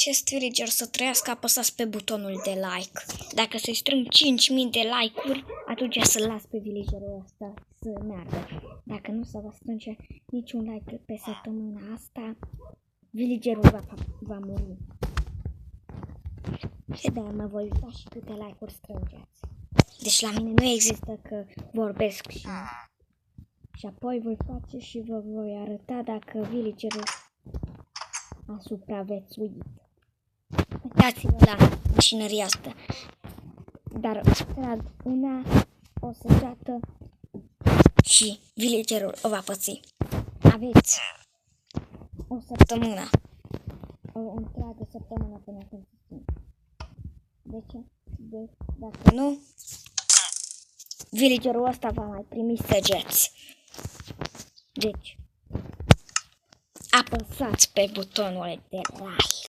acest villager să trăiască, apăsați pe butonul de like. Dacă se strâng 5000 de like-uri, atunci să-l las pe villagerul ăsta să meargă. Dacă nu se va strânge niciun like pe săptămâna asta, villagerul va muri. Și de-aia mă voi uita și câte like-uri strângeți. Deci la mine nu există că vorbesc și apoi voi face și vă voi arăta dacă villagerul a supraviețuit. Uitați-vă la mașinăria asta. Dar trag una, o săgeată și villagerul o va păți. Aveți o săptămână. O întreagă săptămână până când se stinge. De ce? Dacă nu, villagerul ăsta va mai primi săgeți. Deci, apăsați pe butonul de like.